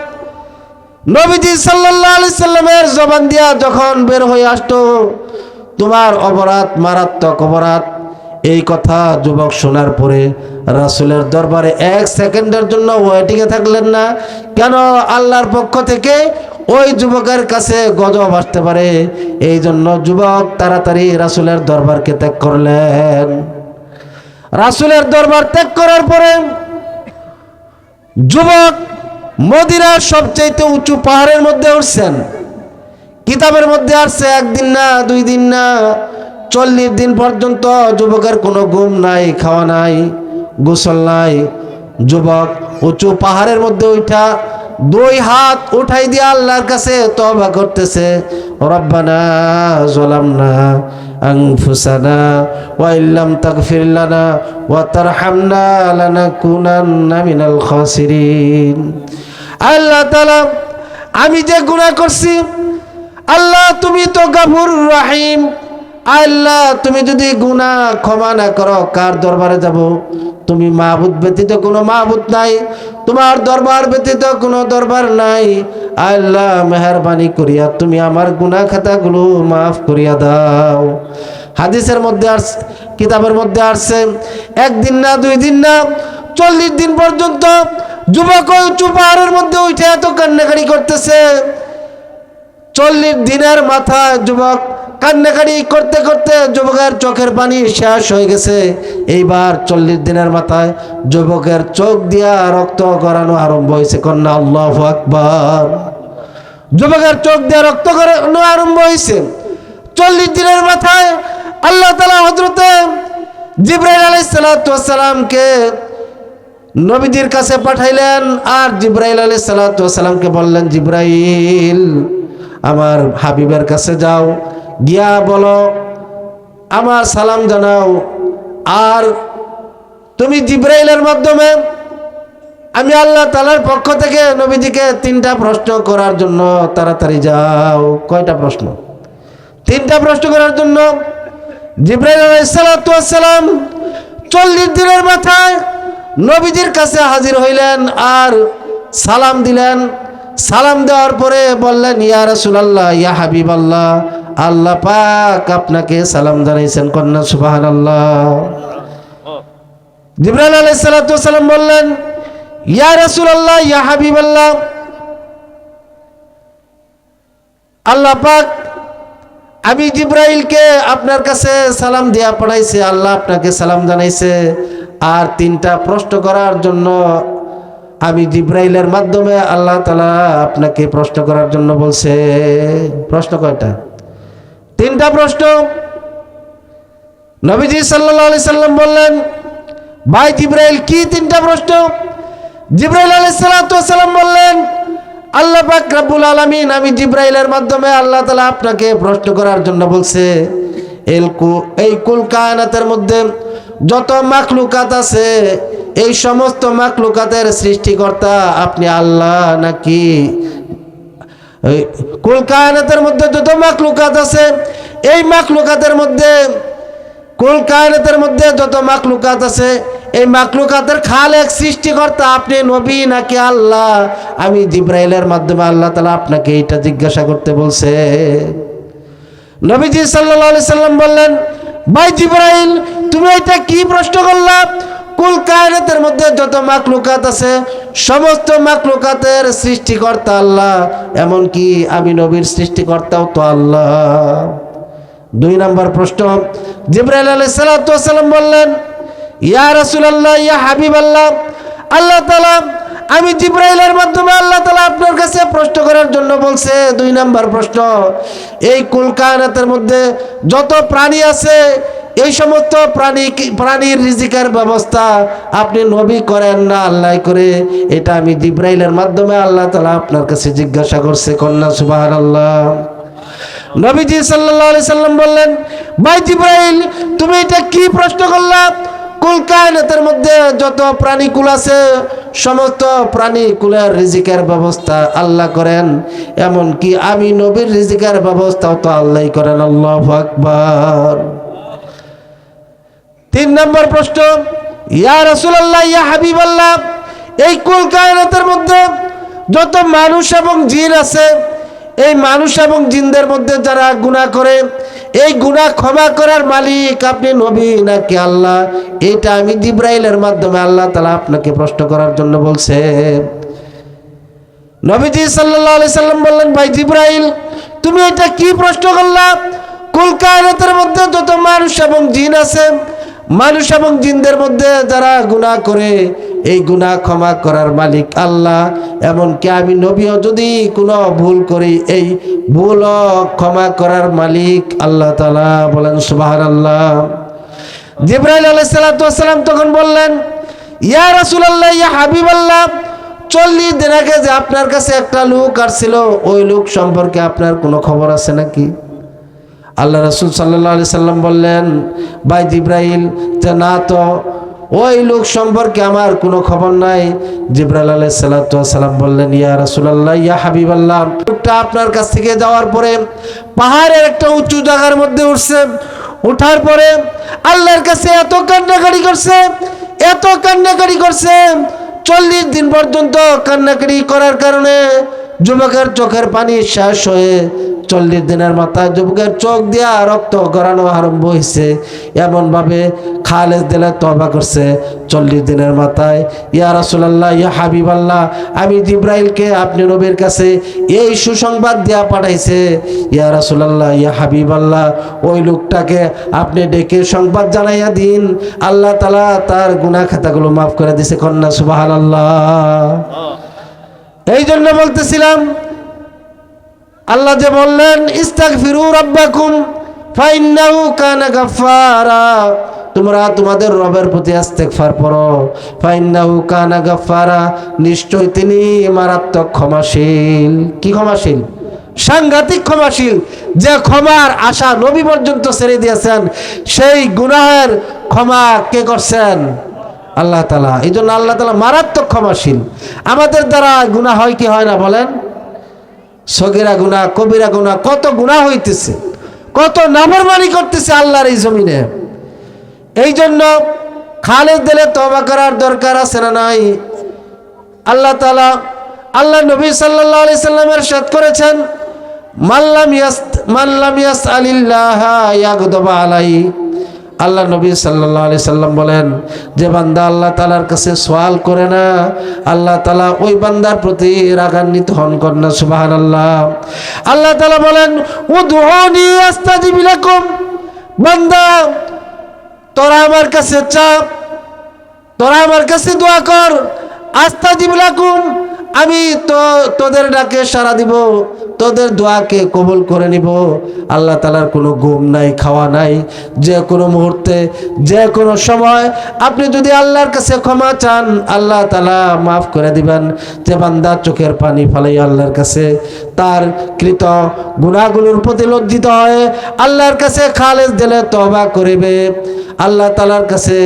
নবীজি সাল্লাল্লাহু আলাইহি সাল্লামের জবান দিয়া যখন বের হয়ে আসতো, তোমার অপরাধ মারাত্মক অপরাধ, এই কথা যুবক শোনার পরে রাসূলের দরবারে এক সেকেন্ডের জন্য ওয়েটিংয়ে থাকলেন না। কেন? আল্লাহর পক্ষ থেকে ওই যুবকের কাছে গজব আসতে পারে, এই জন্য যুবক তাড়াতাড়ি রাসূলের দরবারকে ত্যাগ করলেন। রাসূলের দরবার ত্যাগ করার পরে যুবক মদিনার সবচেয়ে উঁচু পাহাড়ের মধ্যে উঠছেন। কিতাবের মধ্যে আসছে একদিন না, 2 দিন না, 40 দিন পর্যন্ত যুবকের কোনো ঘুম নাই, খাওয়া নাই, গোসল নাই। যুবক উঁচু পাহাড়ের মধ্যে উঠা 2 হাত উঠাই দিয়ে আল্লাহর কাছে তওবা করতেছে, রব্বানা যালামনা আনফুসানা ওয়া ইল্লাম তাগফির লানা ওয়া তারহামনা লানাকুনান্না মিনাল খাসিরিন। আল্লাহ তাআলা, আমি যে গুনাহ করছি, আল্লাহ তুমি তো গফুর রহিম, আল্লাহ তুমি যদি গুনাহ ক্ষমা না করো কার দরবারে যাব? তুমি মাবুদ ব্যতীত কোনো মাবুদ নাই, তোমার দরবার ব্যতীত কোনো দরবার নাই। আল্লাহ মেহেরবানি করিয়া তুমি আমার গুনাহ খাতাগুলো মাফ করিয়া দাও। হাদিসের মধ্যে আসছে, কিতাবের মধ্যে আসছে, একদিন না, 2 দিন না, 40 দিন পর্যন্ত যুবক ওই উঁচু পাহাড়ের মধ্যে উঠে এত কান্নাকাটি করতেছে। 40 দিনের মাথায় যুবক কান্নাকাটি করতে করতে যুবকের চোখের পানি শেষ হয়ে গেছে। এইবার 40 দিনের মাথায় যুবকের চোখ দিয়া রক্ত গড়ানো আরম্ভ হয়েছে। কন্যা আল্লাহু আকবার। যুবকের চোখ দিয়া রক্ত গড়ানো আরম্ভ হয়েছে। 40 দিনের মাথায় আল্লাহ তাআলা হযরতে জিবরাইল আলাইহিস সালাতু ওয়াস সালামকে নবীজির কাছে পাঠাইলেন, আর জিবরাইল আলাইহিস সালাতু ওয়াস সালামকে বললেন, জিবরাইল, আমার হাবিবের কাছে যাও, গিয়া বলো আমার সালাম জানাও। আর তুমি জিবরাইলের মাধ্যমে আমি আল্লাহ তাআলার পক্ষ থেকে নবীজিকে 3টা প্রশ্ন করার জন্য তাড়াতাড়ি যাও। কয়টা প্রশ্ন? 3টা প্রশ্ন করার জন্য জিবরাইল আলাইহিস সালাতু ওয়াস সালাম 40 দিনের মাথায় নবীজির কাছে হাজির হইলেন আর সালাম দিলেন। সালাম দেওয়ার পরে বললেন, ইয়া রাসূলুল্লাহ, ইয়া হাবিবাল্লাহ, আল্লাহ পাক আপনাকে সালাম জানাইছেন। কন্যা সুবহানাল্লাহ। জিবরাইল আলাইহিস সালাতু ওয়াস সালাম বললেন, ইয়া রাসূলুল্লাহ, ইয়া হাবিবাল্লাহ, আল্লাহ পাক আমি জিবরাইলকে আপনার কাছে সালাম দিয়া পাঠাইছে, আল্লাহ আপনাকে সালাম জানাইছে। আর 3টা প্রশ্ন করার জন্য আমি জিবরাইলের মাধ্যমে আল্লাহ তাআলা আপনাকে প্রশ্ন করার জন্য বলছে। প্রশ্ন কয়টা? 3টা প্রশ্ন। নবীজি সাল্লাল্লাহু আলাইহি সাল্লাম বললেন, ভাই জিবরাইল, কি 3টা প্রশ্ন? জিবরাইল আলাইহিস সালাতু ওয়াস সালাম বললেন, আল্লাহ পাক রব্বুল আলামিন আমি জিবরাইলের মাধ্যমে আল্লাহ তাআলা আপনাকে প্রশ্ন করার জন্য বলছে, এই কুল কায়নাতের মধ্যে যত মাখলুকাত আছে, এই সমস্ত মাখলুকাতের সৃষ্টিকর্তা আপনি আল্লাহ নাকি? কুল কায়নাতের মধ্যে যত মাখলুকাত আছে, এই মাখলুকাতের মধ্যে, কুল কায়নাতের মধ্যে যত মাখলুকাত আছে, এই মাখলুকাতের খালেক সৃষ্টিকর্তা আপনি নবী নাকি আল্লাহ? আমি জিবরাইলের মাধ্যমে আল্লাহ তাআলা আপনাকে এটা জিজ্ঞাসা করতে বলছে। নবীজি সাল্লাল্লাহু আলাইহি সাল্লাম বললেন, ভাই জিবরাইল, তুমি এটা কি প্রশ্ন করলা? কুল কায়নাতের মধ্যে যত মাখলুকাত আছে সমস্ত মাখলুকাতের সৃষ্টিকর্তা আল্লাহ, এমনকি আমি নবীর সৃষ্টিকর্তাও তো আল্লাহ। 2 নম্বর প্রশ্ন, জিবরাইল আলাইহিস সালাতু ওয়াস সালাম বললেন, ইয়া রাসূলুল্লাহ, ইয়া হাবিবাল্লাহ, আল্লাহ তাআলা আমি জিবরাইলের মাধ্যমে আল্লাহ তাআলা আপনার কাছে প্রশ্ন করার জন্য বলছে। 2 নম্বর প্রশ্ন, এই কুল কায়নাতের মধ্যে যত প্রাণী আছে এই সমস্ত প্রাণীর রিজিকের ব্যবস্থা আপনি নবী করেন না আল্লাহ করে, এটা আমি জিবরাইলের মাধ্যমে আল্লাহ তাআলা আপনার কাছে জিজ্ঞাসা করছে। কন্যা সুবহানাল্লাহ। নবীজি সাল্লাল্লাহু আলাইহি সাল্লাম বললেন, ভাই জিবরাইল তুমি এটা কি প্রশ্ন করলা? কুল কায়নাতের মধ্যে যত প্রাণীকুল আছে সমস্ত প্রাণীকুলের রিজিকের ব্যবস্থা আল্লাহ করেন, এমনকি আমি নবীর রিজিকের ব্যবস্থাও তো আল্লাহই করেন। আল্লাহু আকবার। 3 নম্বর প্রশ্ন, ইয়া রাসূলুল্লাহ, ইয়া হাবিবাল্লাহ, এই কুল কায়নাতের মধ্যে যত মানুষ এবং জিন আছে এই মানুষ এবং জিনদের মধ্যে যারা গুনাহ করে এই গুনাহ ক্ষমা করার মালিক আপনি নবী নাকি আল্লাহ, এটা আমি জিবরাইলের মাধ্যমে আল্লাহ তাআলা আপনাকে প্রশ্ন করার জন্য বলছে। নবীজি সাল্লাল্লাহু আলাইহি সাল্লাম বললেন, ভাই জিবরাইল তুমি এটা কি প্রশ্ন করলা? কুল কায়নাতের মধ্যে যত মানুষ এবং জিন আছে মানুষ এবং জিনদের মধ্যে যারা গুনাহ করে এই গুনাহ ক্ষমা করার মালিক আল্লাহ, এমনকি আমি নবীও যদি কোনো ভুল করি এই ভুল ক্ষমা করার মালিক আল্লাহ তাআলা। বলেন সুবহানাল্লাহ। জিবরাইল আলাইহিস সালাতু ওয়াস সালাম তখন বললেন, ইয়া রাসূলুল্লাহ, ইয়া হাবিবাল্লাহ, 40 দিন আগে যে আপনার কাছে একটা লোক আসছিল ওই লোক সম্পর্কে আপনার কোনো খবর আছে নাকি? আল্লাহ রাসূল সাল্লাল্লাহু আলাইহি সাল্লাম বললেন, ভাই জিবরাইল যে না তো ওই লোক সম্পর্কে আমার কোনো খবর নাই। জিবরাইল আলাইহিস সালাতু ওয়াস সালাম বললেন, ইয়া রাসূলুল্লাহ, ইয়া হাবিবাল্লাহ, লোকটা আপনার কাছ থেকে যাওয়ার পরে পাহাড়ের একটা উঁচু জায়গার মধ্যে উঠছে, উঠার পরে আল্লাহর কাছে এত কান্নাকাটি করছে, এত কান্নাকাটি করছে, 40 দিন পর্যন্ত কান্নাকাটি করার কারণে যুবকের চোখের পানি শেষ হয়ে 40 দিনের মাথায় যুবকের চোখ দিয়া রক্ত গড়ানো আরম্ভ হয়েছে। এমনভাবে খালেদ দিলে তওবা করছে 40 দিনের মাথায়। ইয়া রাসূলুল্লাহ, ইয়া হাবিবাল্লাহ, আমি জিবরাইলকে আপনি নবীর কাছে এই সুসংবাদ দিয়া পাঠাইছে। ইয়া রাসূলুল্লাহ, ইয়া হাবিবাল্লাহ, ওই লোকটাকে আপনি ডেকে সংবাদ জানাইয়া দিন আল্লাহ তাআলা তার গুনাহ খাতাগুলো মাফ করে দিয়েছে। কন্যা সুবহানাল্লাহ। এই জন্য বলতেছিলাম আল্লাহ যে বললেন, ইস্তাগফিরু রাব্বাকুম ফাইন্নাহু কানা গাফফারা, তোমরা তোমাদের রবের প্রতি ইস্তেগফার করো, ফাইন্নাহু কানা গাফফারা, নিশ্চয় তিনি মারাত্মক ক্ষমাশীল। কি ক্ষমাশীল? সাংঘাতিক ক্ষমাশীল, যে ক্ষমার আশা নবী পর্যন্ত ছেড়ে দিয়েছেন, সেই গুনাহের ক্ষমা কে করছেন? আল্লাহ তাআলা। এই জন্য আল্লাহ তাআলা মারাত্মক ক্ষমাশীল। আমাদের দ্বারা গুনাহ হয় কি হয় না বলেন? সগীরা গুনাহ, কবিরা গুনাহ, কত গুনাহ হইতেছে, কত নাফরমানি করতেছে আল্লাহর এই জমিনে। এই জন্য খালেদ দিলে তওবা করার দরকার আছে না নাই? আল্লাহ তাআলা, আল্লাহ নবী সাল্লাল্লাহু আলাইহি সাল্লাম ইরশাদ করেছেন, মাল্লাম ইয়াসআলিল্লাহ ইয়াগদাবা আলাইহি। আল্লাহ নবী সাল্লাল্লাহু আলাইহি সাল্লাম বলেন, যে বান্দা আল্লাহ তাআলার কাছে সওয়াল করে না আল্লাহ তাআলা ওই বান্দার প্রতি রাগান্বিত হন। কন্যা সুবহানাল্লাহ। আল্লাহ তাআলা বলেন, উদউনি আস্তাজিব লাকুম, বান্দা তোরা আমার কাছে চা, তোরা আমার কাছে দোয়া কর, আস্তাজিব লাকুম, আমি তো তোদের ডাকে সাড়া দিব, তোদের দোয়াকে কবুল করে নিব। আল্লাহ তাআলার কোনো ঘুম নাই, খাওয়া নাই, যে কোনো মুহূর্তে যে কোনো সময় আপনি যদি আল্লাহর কাছে ক্ষমা চান আল্লাহ তাআলা মাফ করে দিবেন। যে বান্দা চোখের পানি ফেলে আল্লাহর কাছে তার কৃত গুনাহগুলোর প্রতি লজ্জিত হয় আল্লাহর কাছে খালেস দিলে তওবা করিবে, আল্লাহ তাআলার কাছে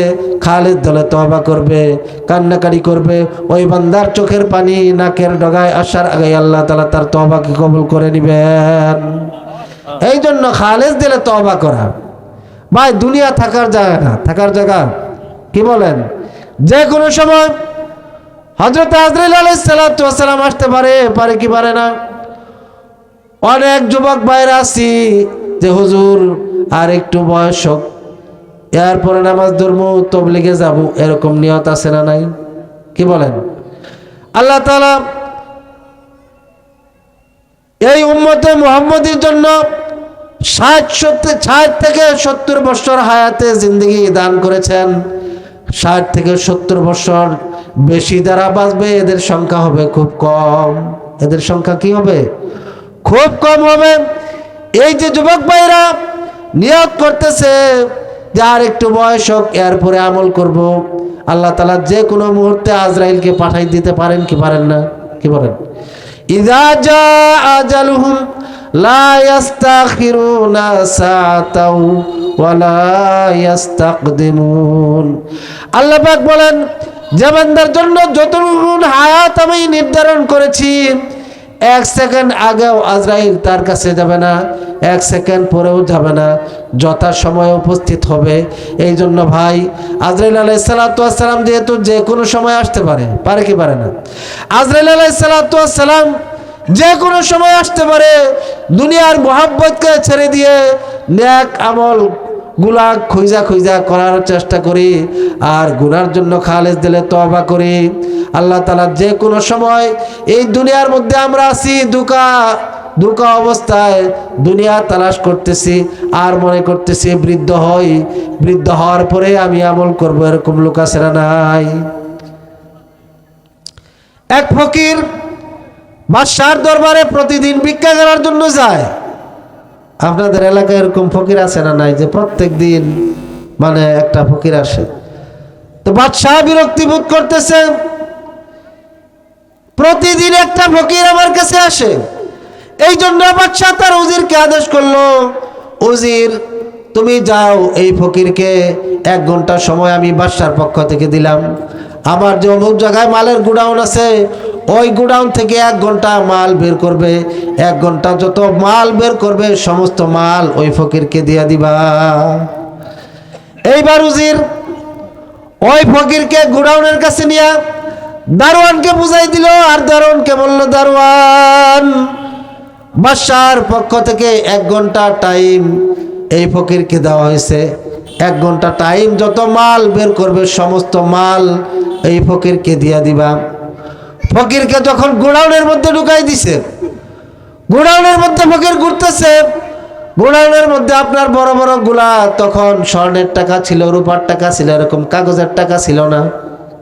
খালেস দিলে তওবা করবে, কান্নাকাটি করবে, ওই বান্দার চোখের পানি নাকের ডগায় আসার আগে আল্লাহ তাআলা তার তওবাকে কবুল করে নিবেন। এই জন্য খালেস দিলে তওবা করা। ভাই দুনিয়া থাকার জায়গা না, থাকার জায়গা কি বলেন? যে কোনো সময় হযরত আজরাইল আলাইহিস সালাতু ওয়াস সালাম আসতে পারে কি পারে না? অনেক যুবক ভাইরা আছি যে হুজুর আর একটু বয়স হোক, এরপরে নামাজ ধরবো, তবলিগে যাব, এরকম নিয়ত আছে না নাই? কি বলেন? আল্লাহ তাআলা এই উম্মতে মুহাম্মদীর জন্য 60 থেকে 70 বছর হায়াতে জিন্দেগি দান করেছেন। 60 থেকে 70 বছর বেশি যারা বাঁচবে এদের সংখ্যা হবে খুব কম। এদের সংখ্যা কি হবে? খুব কম হবে। এই যে যুবক ভাইরা নিয়ত করতেছে যে আর একটু বয়স হোক, এরপরে আমল করব, আল্লাহ তাআলা যে কোনো মুহূর্তে আজরাইলকে পাঠাই দিতে পারেন কি পারেন না? কি বলেন? ইযা জাআ আজালুহুম লা ইস্তাখিরুনা সাআতাও ওয়া লা ইস্তাকদিমুন। আল্লাহ পাক বলেন, যে বান্দার জন্য যতটুকু হায়াত আমি নির্ধারণ করেছি, 1 সেকেন্ড আগেও আজরাইল তার কাছে যাবে না, 1 সেকেন্ড পরেও যাবে না, যথা সময় উপস্থিত হবে। এই জন্য ভাই, আজরাইল আলাইহিস সালাতু ওয়াস সালাম যেহেতু যে কোনো সময় আসতে পারে, পারে কি পারে না? আজরাইল আলাইহিস সালাতু ওয়াস সালাম যে কোনো সময় আসতে পারে। দুনিয়ার মোহাব্বতকে ছেড়ে দিয়ে নেক আমল গুলা খুঁজা খুঁজা করার চেষ্টা করি, আর গুনার জন্য খালেস দিলে তওবা করি। আল্লাহ তাআলা যে কোনো সময় এই দুনিয়ার মধ্যে আমরা আছি দুকা অবস্থায় দুনিয়া তালাশ করতেছি, আর মনে করতেছি বৃদ্ধ হওয়ার পরে আমি আমল করব, এরকম লোক আছে না নাই? এক ফকির বাদশার দরবারে প্রতিদিন ভিক্ষা করার জন্য যায়। আপনাদের এলাকায় এরকম ফকির আছে না নাই, যে প্রত্যেক দিন মানে একটা ফকির আসে? তো বাদশাহ বিরক্তি বোধ করতেছে, প্রতিদিন একটা ফকির আমার কাছে আসে। এই জন্য বাদশাহ তার উজিরকে আদেশ করলো, উজির তুমি যাও, এই ফকিরকে 1 ঘন্টা সময় আমি বাদশার পক্ষ থেকে দিলাম। আমার যে অমুক জায়গায় মালের গুডাউন আছে, ওই গুডাউন থেকে 1 ঘন্টা মাল বের করবে, 1 ঘন্টা যত মাল বের করবে সমস্ত মাল ওই ফকিরকে দিয়া দিবা। এইবার উজির ওই ফকিরকে গুডাউনের কাছে নিয়ে দারোয়ানকে বুঝাই দিল, আর দারোয়ানকে বলল, দারোয়ান, বাদশার পক্ষ থেকে 1 ঘন্টা টাইম এই ফকিরকে দেওয়া হয়েছে। 1 ঘন্টা টাইম, যত মাল বের করবে সমস্ত মাল এই ফকিরকে দিয়া দিবা। ফকিরকে যখন গোডাউনের মধ্যে ঢুকাই দিছে, গোডাউনের মধ্যে ফকির ঘুরতেছে। গোডাউনের মধ্যে আপনার বড় বড় গুলা তখন স্বর্ণের টাকা ছিল, রূপার টাকা ছিল, এরকম কাগজের টাকা ছিল না।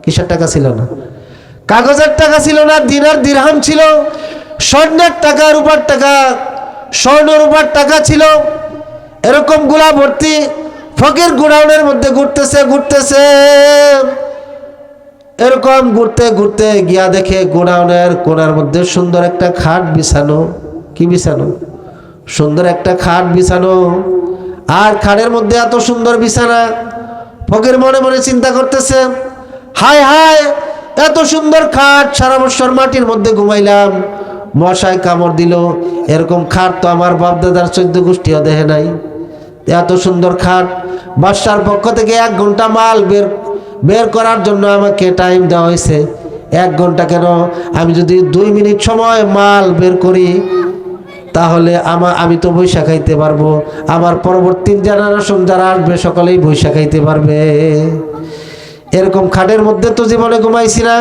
কিসের টাকা ছিল না? কাগজের টাকা ছিল না, দিনার দিরহাম ছিল। স্বর্ণের টাকা, রূপার টাকা, স্বর্ণ রূপার টাকা ছিল, এরকম গুলা ভর্তি। ফকির গোডাউনের মধ্যে ঘুরতেছে। এরকম ঘুরতে ঘুরতে গিয়া দেখে গোডাউনের কোণার মধ্যে সুন্দর একটা খাট বিছানো। কি বিছানো? সুন্দর একটা খাট বিছানো। আর খাটের মধ্যে এত সুন্দর বিছানা। ফকির মনে মনে চিন্তা করতেছে, হায় হায়, এত সুন্দর খাট, সারা বছর মাটির মধ্যে ঘুমাইলাম, মশায় কামড় দিল, এরকম খাট তো আমার বাপদাদার 14 গোষ্ঠীও দেখে নাই। এত সুন্দর খাট, বাদশার পক্ষ থেকে 1 ঘন্টা মাল বের করার জন্য আমাকে টাইম দেওয়া হয়েছে। 1 ঘন্টা কেন, আমি যদি 2 মিনিট সময় মাল বের করি তাহলে আমি তো বৈশা খাইতে পারবো, আমার পরবর্তী জেনারেশন যারা আসবে সকলেই বৈশা খাইতে পারবে। এরকম খাটের মধ্যে তো জীবনে ঘুমাইছি না।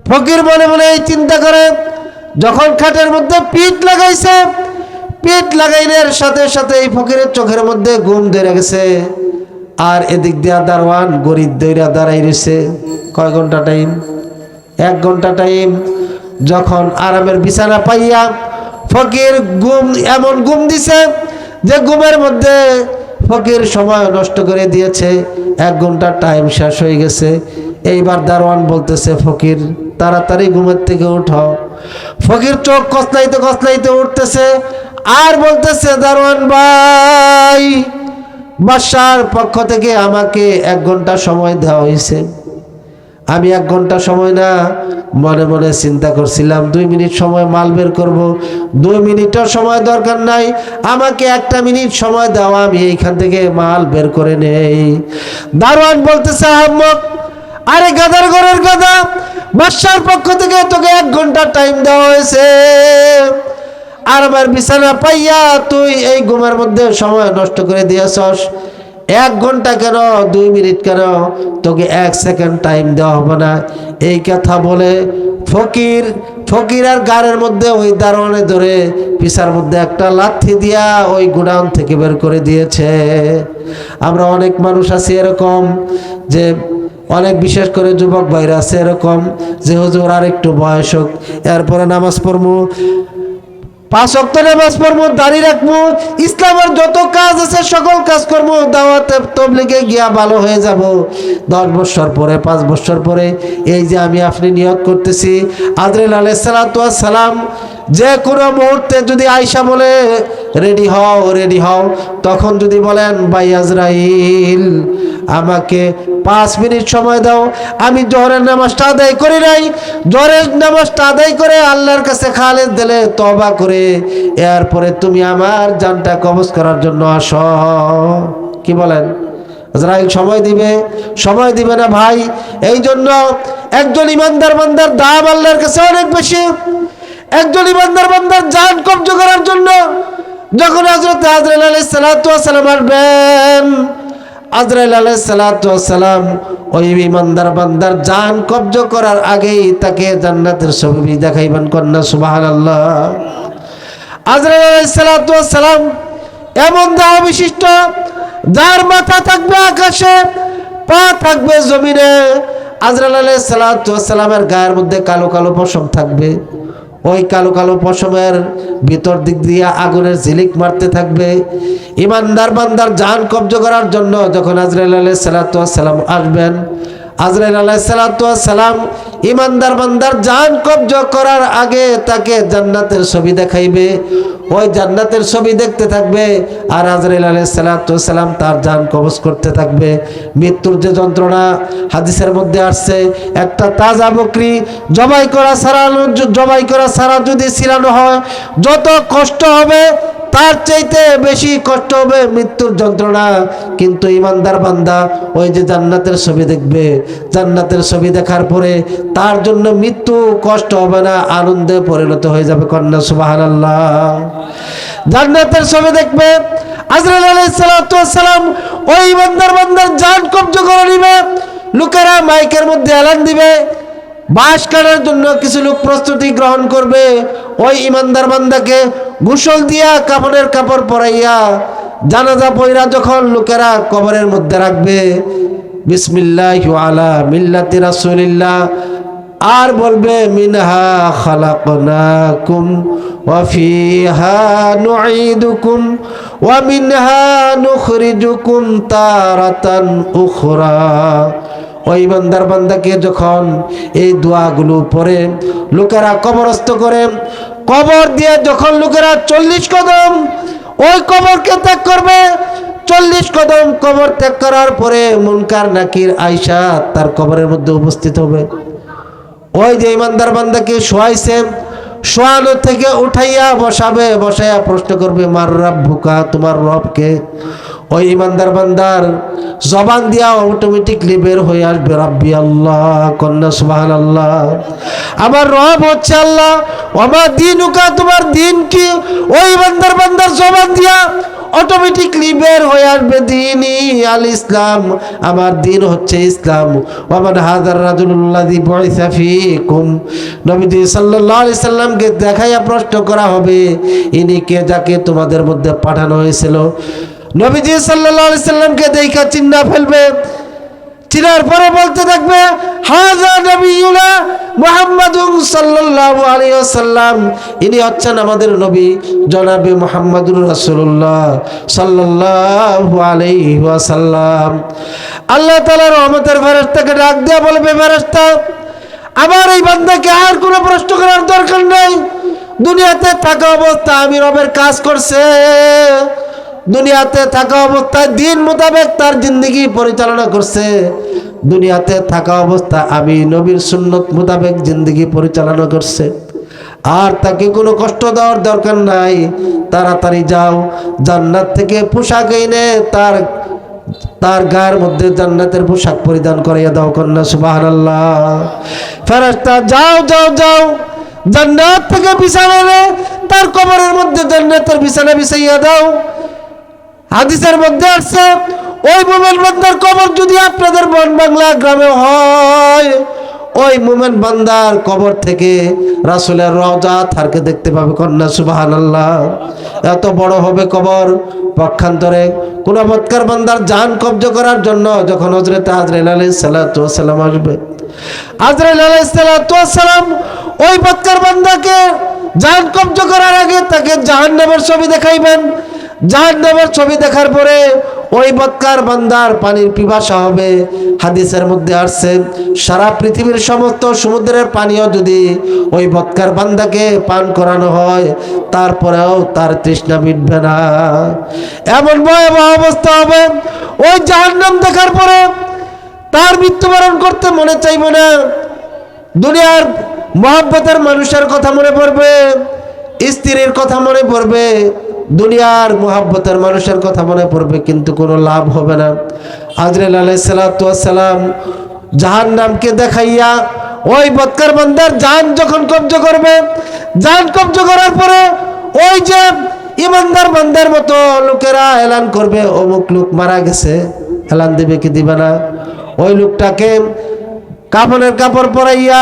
ফকির মনে মনে এই চিন্তা করে, যখন খাটের মধ্যে পিঠ লাগাইছে, পিঠ লাগাইনের সাথে সাথে এই ফকিরের চোখের মধ্যে ঘুম ধরে গেছে। আর এদিক দিয়া দারোয়ান গরিব দইরা দাঁড়াই রয়েছে। কয় ঘন্টা টাইম? 1 ঘন্টা টাইম। যখন আরামের বিছানা পাইয়া ফকির এমন ঘুম দিছে যে ঘুমের মধ্যে ফকির সময় নষ্ট করে দিয়েছে। 1 ঘন্টা টাইম শেষ হয়ে গেছে। এইবার দারোয়ান বলতেছে, ফকির তাড়াতাড়ি ঘুমের থেকে উঠো। ফকির চোখ কসলাইতে উঠতেছে আর বলতেছে, দারোয়ান ভাই, বাদশার পক্ষ থেকে আমাকে 1 ঘন্টা সময় দেওয়া হয়েছে। আমি 1 ঘন্টা সময় না, মনে মনে চিন্তা করছিলাম 2 মিনিট সময় মাল বের করব। 2 মিনিটের সময় দরকার নাই, আমাকে 1 মিনিট সময় দাও, আমি এইখান থেকে মাল বের করে নেই। দারোয়ান বলতেছে, আহম্মক, আরে গাদার ঘরের গাদা, বাদশার পক্ষ থেকে তোকে 1 ঘন্টা টাইম দেওয়া হয়েছে, আর আমার বিছানা পাইয়া তুই এই ঘুমের মধ্যে সময় নষ্ট করে দিয়েছস। 1 ঘন্টা কেন, 2 মিনিট কেন, তোকে 1 সেকেন্ড টাইম দেওয়া হবে না। এই কথা বলে ফকির আর গাড়ির মধ্যে ওই দারোয়ানে ধরে পিছার মধ্যে একটা লাথি দিয়া ওই গোডাউন থেকে বের করে দিয়েছে। আমরা অনেক মানুষ আছি এরকম, যে অনেক বিশেষ করে যুবক ভাইরা আছে এরকম, যে হুজুর আর একটু বয়স হোক, এরপরে নামাজ পড়বো, 5 ওয়াক্ত নামাজ পড়বো, দাড়ি রাখবো, ইসলামের যত কাজ আছে সকল কাজ করবো, দাওয়াতে তবলিগে গিয়া ভালো হয়ে যাব। 10 বছর পরে, 5 বছর পরে, এই যে আমি আপনি নিয়ত করতেছি, আজরাইল আলাইহিস সালাতু ওয়াস সালাম যে কোনো মুহূর্তে যদি আয়েশা বলে রেডি হও, তখন যদি বলেন ভাই আজরাইল আমাকে 5 মিনিট সময় দাও, আমি জোহরের নামাজটা আদায় করি নাই, জোহরের নামাজটা আদায় করে আল্লাহর কাছে খালেস দিলে তওবা করে এরপরে তুমি আমার জানটা কবজ করার জন্য আসো। কি বলেন? আজরাইল সময় দিবে না ভাই। এই জন্য একজন ইমানদার বান্দার দাম আল্লাহর কাছে অনেক বেশি। একজন ইমানদার বান্দার জান কবজ করার জন্য যখন হযরত আজরাইল আলাইহিস সালাতু ওয়াস সালাম আসবেন, আজরাইল আলাইহিস সালাতু ওয়াস সালাম ওই ইমানদার বান্দার জান কবজ করার আগেই তাকে জান্নাতের ছবি দেখাইবেন। কন্যা সুবহানাল্লাহ। আজরাইল আলাইহিস সালাতু ওয়াস সালাম এমন দেহ বিশিষ্ট, যার মাথা থাকবে আকাশে, পা থাকবে জমিনে। আজরাইল আলাইহিস সালাতু ওয়াস সালামের গায়ের মধ্যে কালো কালো পশম থাকবে। ওই কালো কালো পশমের ভিতর দিক দিয়ে আগুনের ঝিলিক মারতে থাকবে। ইমানদার বান্দার জান কবজ করার জন্য যখন আজরাইল আলাইহিস সালাতু ওয়াস সালাম আসবেন, আজরাইল আলাইহিস সালাতু ওয়াস সালাম ইমানদার বান্দার জান কবজ করার আগে তাকে জান্নাতের ছবি দেখাইবে। ওই জান্নাতের ছবি দেখতে থাকবে আর আজরাইল আলাইহিস সালাতু ওয়াস সালাম তার জান কবজ করতে থাকবে। মৃত্যুর যে যন্ত্রণা হাদিসের মধ্যে আসছে, একটা তাজা বকরি জবাই করা ছাড়া যদি ছিলানো হয়, যত কষ্ট হবে তার চাইতে বেশি কষ্ট হবে মৃত্যুর যন্ত্রণা। কিন্তু ইমানদার বান্দা ওই যে জান্নাতের ছবি দেখবে, জান্নাতের ছবি দেখার পরে তার জন্য মৃত্যু কষ্ট হবে না, আনন্দে পরিণত হয়ে যাবে। কন্যা সুবহানাল্লাহ। জান্নাতের ছবি দেখবে। আজরাইল আলাইহিস সালাতু ওয়াস সালাম ওই ইমানদার বান্দার জান কবজ করে নিবে। লোকেরা মাইকের মধ্যে এলান দিবে, বাঁশ কাটার জন্য কিছু লোক প্রস্তুতি গ্রহণ করবে। ওই ইমানদার বান্দাকে গোসল দিয়া কাফনের কাপড় পরাইয়া জানাজা পয়রা যখন লোকেরা কবরের মধ্যে রাখবে, বিসমিল্লাহি আলা মিল্লাতি রাসূলিল্লাহ, আর বলবে মিনহা খালাকনাকুম ওয়া ফিহা নুঈদুকুম ওয়া মিনহা নুখরিজুকুম তারাতান উখরা। ওই বান্দার বান্দাকে যখন এই দোয়াগুলো পড়ে লোকেরা কবরস্থ করে, কবর দিয়ে যখন লোকেরা 40 কদম ওই কবরকে ত্যাগ করবে, 40 কদম কবর ত্যাগ করার পরে মুনকার নাকির আয়েশা তার কবরের মধ্যে উপস্থিত হবে। ওই যে ইমানদার বান্দাকে শোয়াইছে, শোয়ানো থেকে উঠাইয়া বসাইয়া প্রশ্ন করবে মার রাব্বুকা, তোমার রবকে। ওই ইমানদার বান্দার জবান দিয়া অটোমেটিকলি বের হয়ে আসবে রাব্বি আল্লাহ। কন্যা সুবহানাল্লাহ। আমার রব হচ্ছে আল্লাহ। ওমা দীনুকা, তোমার দিন কি? ওই বান্দার জবান দিয়া অটোমেটিকলি বের হয়ে আসবে দীনি আল ইসলাম, আমার দিন হচ্ছে ইসলাম। ওমান হাযার রাজুলুল্লাযী বুইসা ফীকুম, নবীজি সাল্লাল্লাহু আলাইহি সাল্লামকে দেখাইয়া প্রশ্ন করা হবে, ইনি কে যাকে তোমাদের মধ্যে পাঠানো হয়েছিল? নবীজি সাল্লাল্লাহু আলাইহি সাল্লামকে দেখা চিন্না ফেলবে, চিনার পরে বলতে থাকবে হাযা নবিয়ুনা মুহাম্মাদুন সাল্লাল্লাহু আলাইহি ওয়াসাল্লাম, ইনি হচ্ছেন আমাদের নবী জনাবে মুহাম্মাদুর রাসূলুল্লাহ সাল্লাল্লাহু আলাইহি ওয়াসাল্লাম। আল্লাহ তাআলা রহমতের ফেরেশতাকে ডাক দিয়ে বলবে, ফেরেশতা আমার এই বান্দাকে আর কোনো প্রশ্ন করার দরকার নাই। দুনিয়াতে থাকা অবস্থা আমি রবের কাজ করছে, দুনিয়াতে থাকা অবস্থায় দিন মোতাবেক তার জিন্দগি পরিচালনা করছে, দুনিয়াতে থাকা অবস্থা আমি নবীর সুন্নত মোতাবেক জিন্দগি পরিচালনা করছে, আর তাকে কোনো কষ্ট দেওয়ার দরকার নাই। তাড়াতাড়ি যাও, জান্নাত থেকে পোশাক এনে তার গায়ের মধ্যে জান্নাতের পোশাক পরিধান করাইয়া দাও। কন্যা সুবহানাল্লাহ। ফেরেশতা যাও যাও যাও, জান্নাত থেকে বিছানা এনে তার কবরের মধ্যে জান্নাতের বিছানা বিছাইয়া দাও। হাদিসের মধ্যে আসছে ওই মুমিন বান্দার কবর যদি আপনাদের বন বাংলা গ্রামে হয়, ওই মুমিন বান্দার কবর থেকে রাসূলের রওজা থারকে দেখতে পাবে। কন্যা সুবহানাল্লাহ। এত বড় হবে কবর। পক্ষান্তরে কোন বৎকার বান্দার জান কব্জ করার জন্য যখন হযরত আজরাইল আলাইহিস সালাতু ওয়াস সালাম আসবে, আজরাইল আলাইহিস সালাতু ওয়াস সালাম ওই বৎকার বান্দাকে জান কব্জ করার আগে তাকে জাহান্নামের ছবি দেখাইবেন। জাহান্নামের ছবি দেখার পরে ওই বৎকার বান্দার পানির পিপাসা হবে। হাদিসের মধ্যে আসছে সারা পৃথিবীর সমস্ত সমুদ্রের পানিও যদি ওই বৎকার বান্দাকে পান করানো হয়, তারপরেও তার তৃষ্ণা মিটবে না। এমন ভয়াবহ অবস্থা হবে। ওই জাহান্নাম দেখার পরে তার মৃত্যুবরণ করতে মনে চাইবে না। দুনিয়ার মহব্বতের মানুষের কথা মনে পড়বে, স্ত্রীর কথা মনে পড়বে, দুনিয়ার মহব্বতের মানুষের কথা মনে পড়বে, কিন্তু কোনো লাভ হবে না। আজরাইল আলাইহিস সালাতু ওয়াস সালাম জাহান্নামকে দেখাইয়া ওই বৎকার বান্দার জান যখন কব্জ করবে, জান কব্জ করার পরে ওই যে ইমানদার বান্দার মতো লোকেরা এলান করবে অমুক লোক মারা গেছে, এলান দিবে কি দিবে না? ওই লোকটাকে কাফনের কাপড় পরাইয়া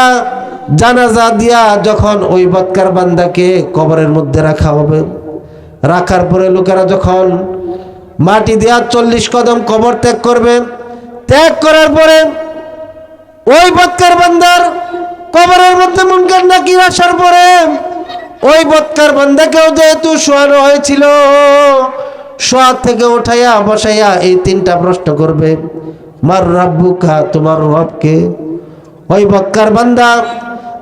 জানাজা দিয়া যখন ওই বৎকার বান্দাকে কবরের মধ্যে রাখা হবে, রাখার পরে লোকেরা যখন মাটি দিয়া 40 কদম কবর ত্যাগ করবে, ত্যাগ করার পরে ওই বৎকার বান্দার কবরের মধ্যে মুনকার নাকির আসার পরে ওই বৎকার বান্দাকেও যেহেতু শোয়ানো হয়েছিল, শোয়া থেকে উঠাইয়া বসাইয়া এই 3টা প্রশ্ন করবে, মার রাব্বুকা, তোমার রবকে? ওই বৎকার বান্দা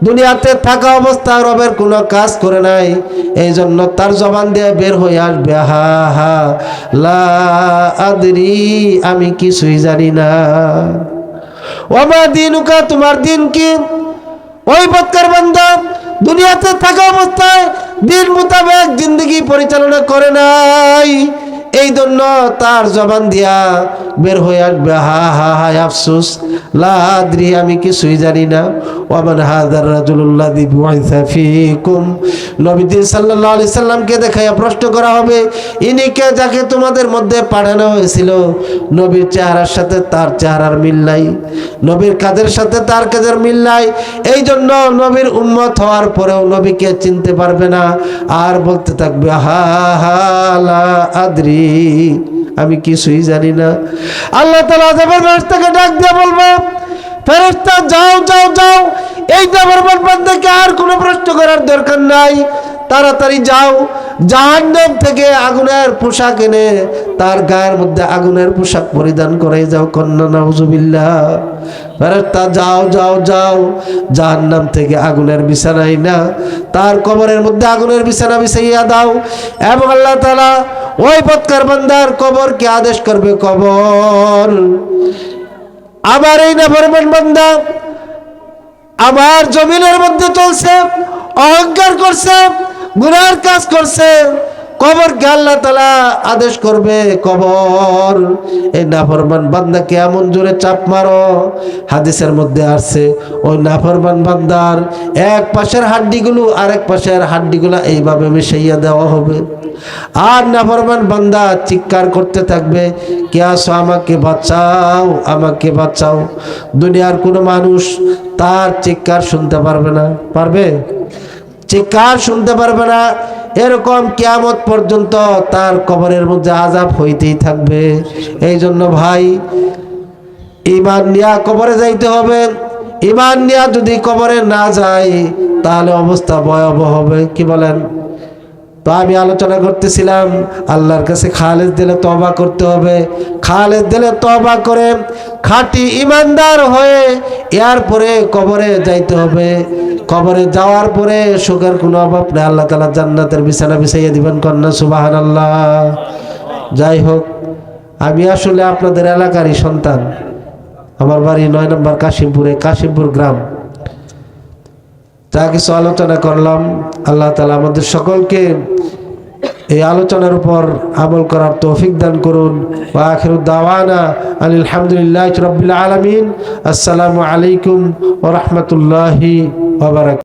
দুনিয়াতে থাকা অবস্থা রবের কোনো কাজ করে নাই, এই জন্য তার জবান দিয়ে বের হয়ে আসবে হা হা লা আদরি, আমি কিছুই জানি না। ওমা দিনুকা, তোমার দিন কি? ওই বৎকার বান্দা দুনিয়াতে থাকা অবস্থায় দিন মোতাবেক জিন্দগি পরিচালনা করে নাই, এই জন্য তার জবান দিয়া বের হয়ে আসবে হা হা হা আফসোস লা আদরি, আমি কিছুই জানি না। ওয়ামান হাযার রাজুলুল্লাযী বুইসা ফীকুম, নবীজি সাল্লাল্লাহু আলাইহি সাল্লামকে দেখাইয়া প্রশ্ন করা হবে, ইনি কে যাকে তোমাদের মধ্যে পাঠানো হয়েছিল? নবীর চেহারার সাথে তার চেহারার মিল নাই, নবীর কাজের সাথে তার কাজের মিল নাই, এই জন্য নবীর উম্মত হওয়ার পরেও নবীকে চিনতে পারবে না, আর বলতে থাকবে হা হা লা আদরি, আমি কিছুই জানি না। আল্লাহ তাআলা আযাবের ফেরেশতাকে ডাক দিয়ে বলবে, ফেরেশতা যাও যাও যাও, এই নাফরমান বান্দাকে আর কোনো প্রশ্ন করার দরকার নাই, তাড়াতাড়ি যাও, জাহান্নাম থেকে আগুনের পোশাক এনে তার গায়ের মধ্যে আগুনের পোশাক পরিধান করাই যাও। কন্যা নাউজুবিল্লাহ। ফেরেশতা যাও যাও যাও, জাহান্নাম থেকে আগুনের বিছানাই না তার কবরের মধ্যে আগুনের বিছানা বিছাইয়া দাও। এবং আল্লাহ তাআলা ওই বৎকার বান্দার কবরকে আদেশ করবে, কবর আমার এই নাফরমান বান্দা আমার জমিনের মধ্যে চলছে, অহংকার করছে, গুনার কাজ করছে, কবরকে আল্লাহ তাআলা আদেশ করবে, কবর এই নাফরমান বান্দাকে এমন জোরে চাপ মারো। হাদিসের মধ্যে আছে ওই নাফরমান বান্দার এক পাশের হাড্ডিগুলো আরেক পাশের হাড্ডিগুলো এইভাবে মিশাইয়া দেওয়া হবে, আর নাফরমান বান্দা চিৎকার করতে থাকবে, কে আসো, আমাকে বাঁচাও, আমাকে বাঁচাও। দুনিয়ার কোনো মানুষ তার চিৎকার শুনতে পারবে না, পারবে? চিৎকার শুনতে পারবে না। এরকম কিয়ামত পর্যন্ত তার কবরের মধ্যে আযাব হইতেই থাকবে। এই জন্য ভাই, ঈমান নিয়া কবরে যাইতে হবে। ঈমান নিয়া যদি কবরে না যায় তাহলে অবস্থা ভয়াবহ হবে। কি বলেন? তো আমি আলোচনা করতেছিলাম আল্লাহর কাছে খালেস দিলে তওবা করতে হবে। খালেস দিলে তওবা করে খাঁটি ঈমানদার হয়ে এরপরে কবরে যাইতে হবে। কবরে যাওয়ার পরে সুখের কোনো অভাব নেই, আল্লাহ তাআলা জান্নাতের বিছানা বিছাইয়া দিবেন। কন্যা সুবহানাল্লাহ। যাই হোক, আমি আসলে আপনাদের এলাকারই সন্তান। আমার বাড়ি 9 নম্বর কাশিমপুরে, কাশিমপুর গ্রাম। যা কিছু আলোচনা করলাম, আল্লাহ তাআলা আমাদের সকলকে এই আলোচনার উপর আমল করার তৌফিক দান করুন। ওয়া আখিরু দাওয়ানা আনিল হামদুলিল্লাহি রাব্বিল আলামিন। আসসালামু আলাইকুম ওয়া রাহমাতুল্লাহি ওয়া বারাকাতুহু।